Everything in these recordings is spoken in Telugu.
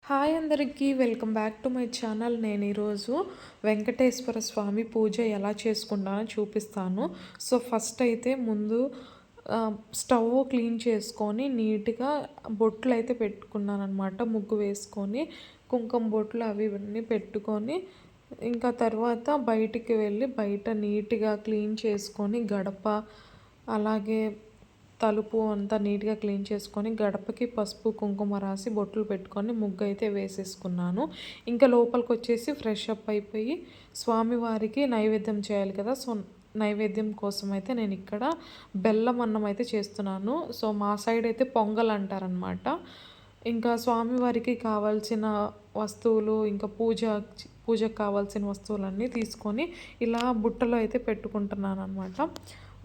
హాయ్ అందరికీ welcome back to my channel. నేను ఈరోజు వెంకటేశ్వర స్వామి పూజ ఎలా చేసుకుంటానో చూపిస్తాను. సో ఫస్ట్ అయితే ముందు స్టవ్ క్లీన్ చేసుకొని నీట్గా బొట్లు అయితే పెట్టుకున్నాను అనమాట. ముగ్గు వేసుకొని కుంకుమ బొట్లు అవి ఇవన్నీ పెట్టుకొని ఇంకా తర్వాత బయటికి వెళ్ళి బయట నీట్గా క్లీన్ చేసుకొని గడప అలాగే తలుపు అంతా నీట్గా క్లీన్ చేసుకొని గడపకి పసుపు కుంకుమ రాసి బొట్లు పెట్టుకొని ముగ్గు అయితే వేసేసుకున్నాను. ఇంకా లోపలికి వచ్చేసి ఫ్రెష్ అప్ అయిపోయి స్వామివారికి నైవేద్యం చేయాలి కదా. సో నైవేద్యం కోసం అయితే నేను ఇక్కడ బెల్లం అన్నం అయితే చేస్తున్నాను. సో మా సైడ్ అయితే పొంగల్ అంటారనమాట. ఇంకా స్వామివారికి కావాల్సిన వస్తువులు ఇంకా పూజకు కావాల్సిన వస్తువులన్నీ తీసుకొని ఇలా బుట్టలో అయితే పెట్టుకుంటున్నాను అనమాట.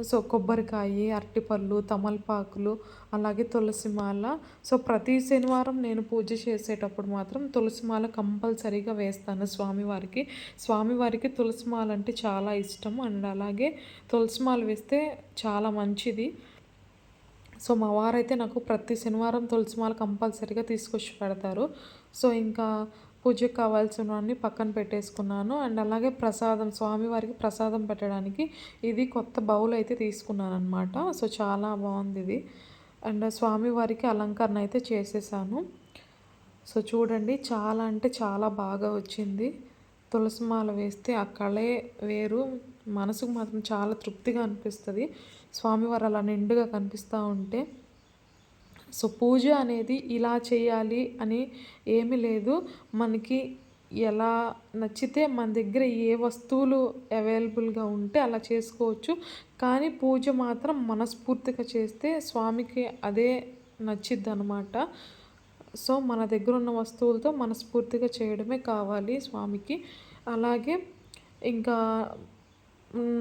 సో కొబ్బరికాయ, అరటిపళ్ళు, తమలపాకులు అలాగే తులసిమాల. సో ప్రతి శనివారం నేను పూజ చేసేటప్పుడు మాత్రం తులసిమాల కంపల్సరీగా వేస్తాను స్వామివారికి. స్వామివారికి తులసిమాల అంటే చాలా ఇష్టం అండ్ అలాగే తులసిమాల వేస్తే చాలా మంచిది. సో మా వారైతే నాకు ప్రతి శనివారం తులసిమాల కంపల్సరీగా తీసుకొచ్చి పెడతారు. సో ఇంకా పూజకు కావాల్సినవన్నీ పక్కన పెట్టేసుకున్నాను. అండ్ అలాగే ప్రసాదం స్వామివారికి ప్రసాదం పెట్టడానికి ఇది కొత్త బౌల్ అయితే తీసుకున్నాను అనమాట. సో చాలా బాగుంది ఇది. అండ్ స్వామివారికి అలంకరణ అయితే చేసేసాను. సో చూడండి చాలా అంటే చాలా బాగా వచ్చింది. తులసిమాల వేస్తే ఆ కళే వేరు. మనసుకు మాత్రం చాలా తృప్తిగా అనిపిస్తుంది స్వామివారు అలా నిండుగా కనిపిస్తూ ఉంటే. సో పూజ అనేది ఇలా చేయాలి అని ఏమీ లేదు. మనకి ఎలా నచ్చితే మన దగ్గర ఏ వస్తువులు అవైలబుల్గా ఉంటే అలా చేసుకోవచ్చు. కానీ పూజ మాత్రం మనస్ఫూర్తిగా చేస్తే స్వామికి అదే నచ్చిద్ది అనమాట. సో మన దగ్గర ఉన్న వస్తువులతో మనస్ఫూర్తిగా చేయడమే కావాలి స్వామికి. అలాగే ఇంకా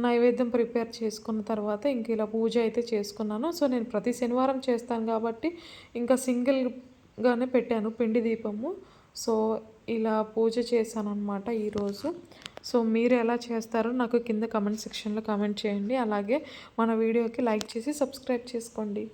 నైవేద్యం ప్రిపేర్ చేసుకున్న తర్వాత ఇంక ఇలా పూజ అయితే చేసుకున్నాను. సో నేను ప్రతి శనివారం చేస్తాను కాబట్టి ఇంకా సింగిల్గానే పెట్టాను పిండి దీపము. సో ఇలా పూజ చేశాను అనమాట ఈరోజు. సో మీరు ఎలా చేస్తారో నాకు కింద కమెంట్ సెక్షన్లో కామెంట్ చేయండి. అలాగే మన వీడియోకి లైక్ చేసి సబ్స్క్రైబ్ చేసుకోండి.